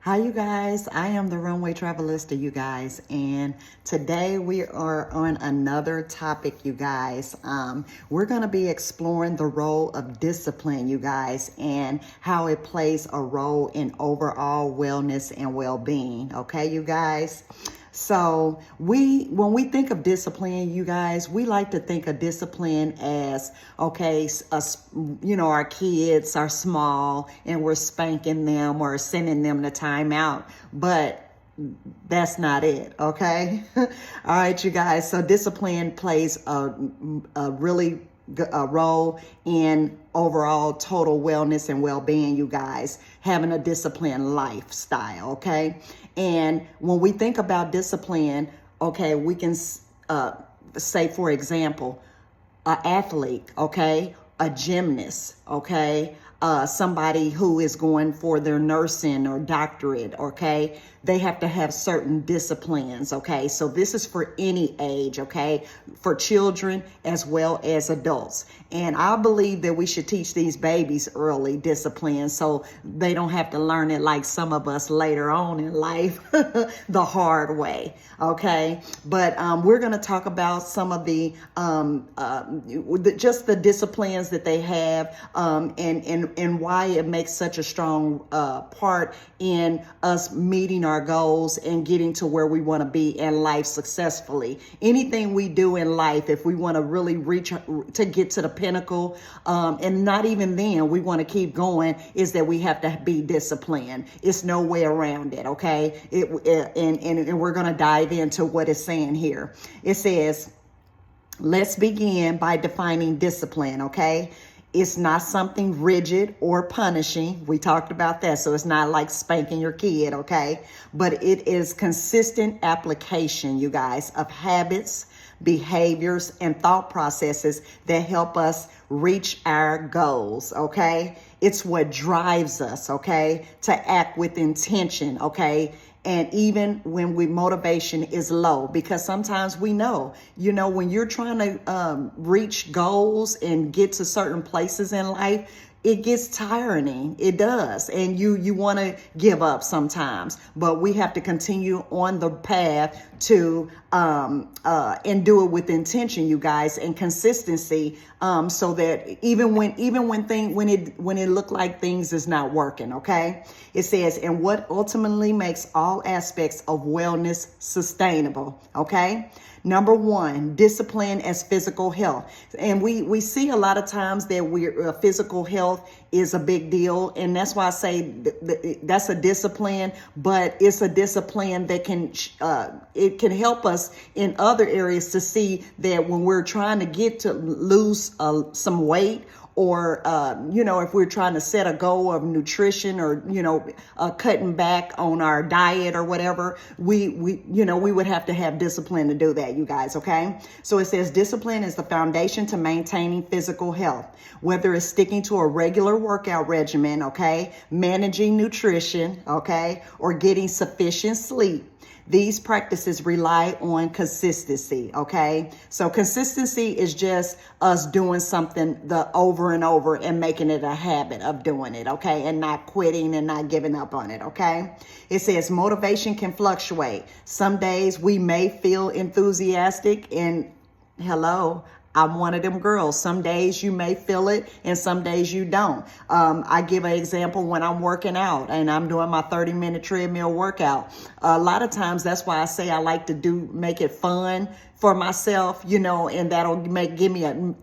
Hi, you guys. I am the Runway Travelista, you guys, and today we are on another topic, you guys. We're going to be exploring the role of discipline, you guys, and how it plays a role in overall wellness and well-being. Okay, you guys. So when we think of discipline, you guys, we like to think of discipline as, okay, us, our kids are small and we're spanking them or sending them to timeout, but that's not it. Okay. All right, you guys. So discipline plays a really a role in overall total wellness and well-being, you guys, having a disciplined lifestyle. Okay. And when we think about discipline, okay, we can say, for example, an athlete, okay, a gymnast, okay, somebody who is going for their nursing or doctorate, okay, they have to have certain disciplines, okay? So this is for any age, okay, for children as well as adults. And I believe that we should teach these babies early discipline so they don't have to learn it like some of us later on in life the hard way, okay? But we're going to talk about some of just the disciplines that they have, and why it makes such a strong part in us meeting our goals and getting to where we want to be in life successfully. Anything we do in life, if we want to really reach to get to the pinnacle, and not even then, we want to keep going, is that we have to be disciplined. It's no way around it, okay? And we're going to dive into what it's saying here. It says, let's begin by defining discipline, okay? It's not something rigid or punishing. We talked about that. So it's not like spanking your kid, okay? But it is consistent application, you guys, of habits, behaviors, and thought processes that help us reach our goals, okay? It's what drives us, okay, to act with intention, okay? And even when motivation is low, because sometimes we know, when you're trying to reach goals and get to certain places in life, it gets tiring. It does. And you want to give up sometimes, but we have to continue on the path to and do it with intention, you guys, and consistency, so that even when it looked like things is not working, okay? It says, and what ultimately makes all aspects of wellness sustainable, okay? Number one, discipline as physical health. And we see a lot of times that physical health is a big deal. And that's why I say that's a discipline, but it's a discipline that it can help us in other areas to see that when we're trying to get to lose some weight, or, if we're trying to set a goal of nutrition or, cutting back on our diet or whatever, we would have to have discipline to do that, you guys. Okay. So it says discipline is the foundation to maintaining physical health, whether it's sticking to a regular workout regimen, okay, managing nutrition, okay, or getting sufficient sleep. These practices rely on consistency, okay? So consistency is just us doing something over and over and making it a habit of doing it, okay? And not quitting and not giving up on it, okay? It says motivation can fluctuate. Some days we may feel enthusiastic and hello, I'm one of them girls. Some days you may feel it and some days you don't. I give an example when I'm working out and I'm doing my 30-minute treadmill workout. A lot of times that's why I say I like to make it fun for myself, and that'll give me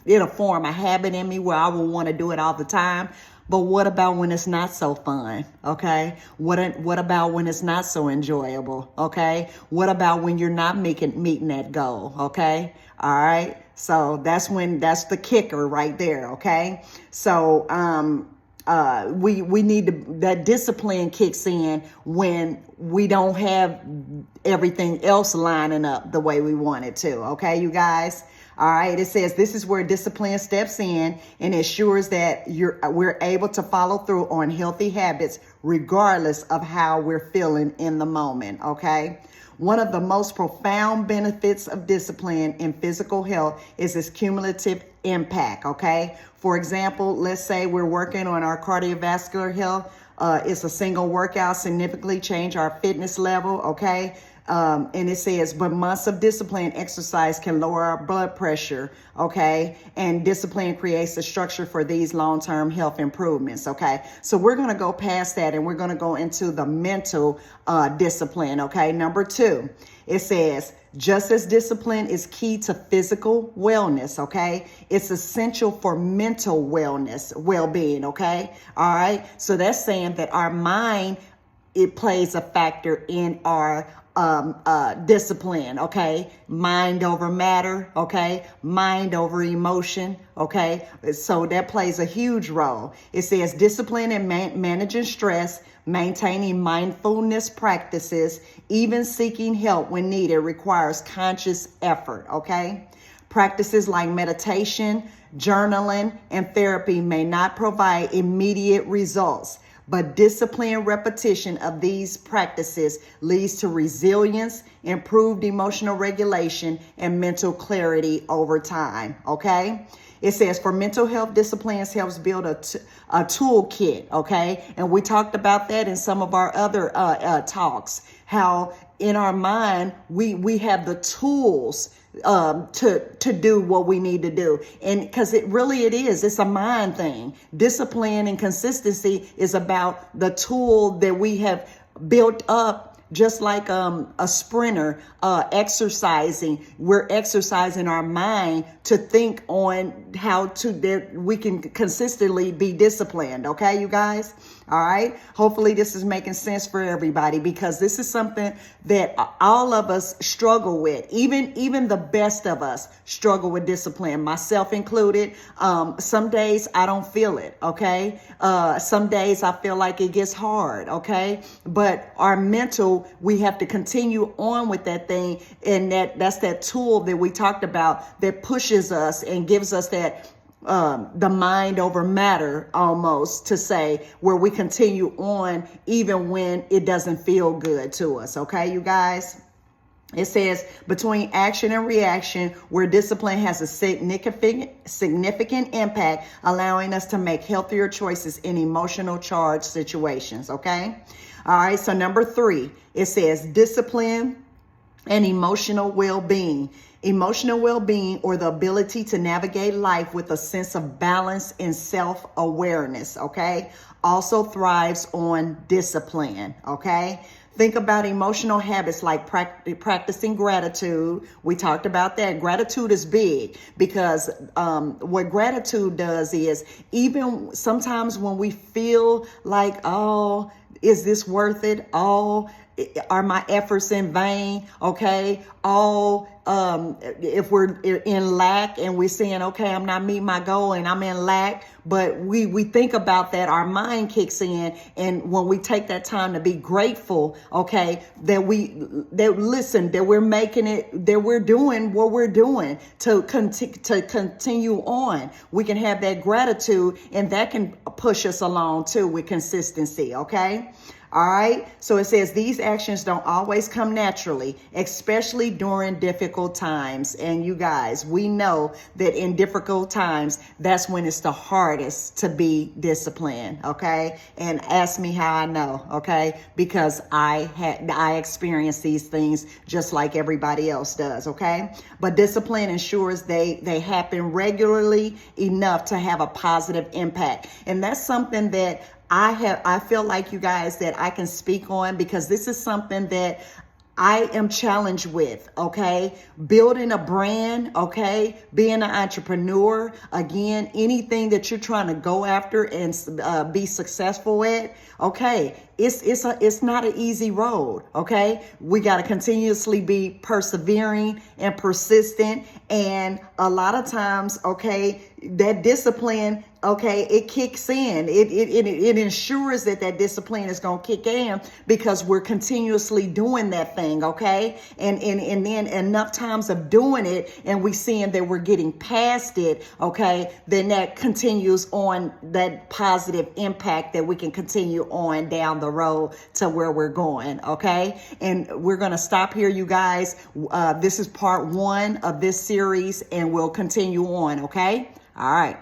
it'll form a habit in me where I will want to do it all the time. But what about when it's not so fun? Okay. What about when it's not so enjoyable? Okay. What about when you're not meeting that goal? Okay. All right. So that's the kicker right there. Okay. So, we need that discipline kicks in when we don't have everything else lining up the way we want it to. Okay, you guys. All right. It says this is where discipline steps in and ensures that we're able to follow through on healthy habits regardless of how we're feeling in the moment. Okay. One of the most profound benefits of discipline in physical health is its cumulative impact, okay? For example, let's say we're working on our cardiovascular health. It's a single workout, significantly change our fitness level, okay? And it says, but months of discipline exercise can lower our blood pressure, okay? And discipline creates the structure for these long-term health improvements, okay? So we're going to go past that and we're going to go into the mental discipline, okay? Number 2, it says, just as discipline is key to physical wellness, okay? It's essential for mental wellness, well-being, okay? All right? So that's saying that our mind, it plays a factor in our discipline, okay? Mind over matter, okay? Mind over emotion, okay? So that plays a huge role. It says discipline in managing stress, maintaining mindfulness practices, even seeking help when needed requires conscious effort, okay? Practices like meditation, journaling, and therapy may not provide immediate results, but disciplined repetition of these practices leads to resilience, improved emotional regulation, and mental clarity over time, okay? It says for mental health, disciplines helps build a toolkit, okay? And we talked about that in some of our other talks, how in our mind, we have the tools to do what we need to do. And because it's a mind thing. Discipline and consistency is about the tool that we have built up. Just like a sprinter exercising, we're exercising our mind to think on how that we can consistently be disciplined. Okay, you guys? All right. Hopefully this is making sense for everybody, because this is something that all of us struggle with. Even the best of us struggle with discipline, myself included. Some days I don't feel it. Okay. Some days I feel like it gets hard. Okay. But our mental, we have to continue on with that thing. And that's that tool that we talked about that pushes us and gives us that the mind over matter, almost, to say, where we continue on even when it doesn't feel good to us. Okay, you guys? It says between action and reaction, where discipline has a significant impact, allowing us to make healthier choices in emotional charged situations. Okay. All right. So number 3, it says discipline and emotional well-being. Emotional well-being, or the ability to navigate life with a sense of balance and self-awareness, okay, also thrives on discipline, okay? Think about emotional habits like practicing gratitude. We talked about that. Gratitude is big, because what gratitude does is, even sometimes when we feel like, oh, is this worth it? Oh, are my efforts in vain? Okay. If we're in lack and we're saying, okay, I'm not meeting my goal and I'm in lack, but we think about that, our mind kicks in. And when we take that time to be grateful, okay, that we're making it, that we're doing what we're doing to continue on, we can have that gratitude, and that can push us along too with consistency. Okay. All right. So it says these actions don't always come naturally, especially during difficult times. And you guys, we know that in difficult times, that's when it's the hardest to be disciplined. Okay. And ask me how I know. Okay. Because I experience these things just like everybody else does. Okay. But discipline ensures they happen regularly enough to have a positive impact. And that's something that I feel like, you guys, that I can speak on, because this is something that I am challenged with, okay? Building a brand, okay? Being an entrepreneur, again, anything that you're trying to go after and be successful at, okay? It's not an easy road, okay? We got to continuously be persevering and persistent. And a lot of times, okay, that discipline, okay, it kicks in. It ensures that discipline is going to kick in, because we're continuously doing that thing, okay? And then enough times of doing it, and we seeing that we're getting past it, okay, then that continues on that positive impact that we can continue on down the road to where we're going, okay? And we're going to stop here, you guys. This is part 1 of this series, and we'll continue on, okay? All right.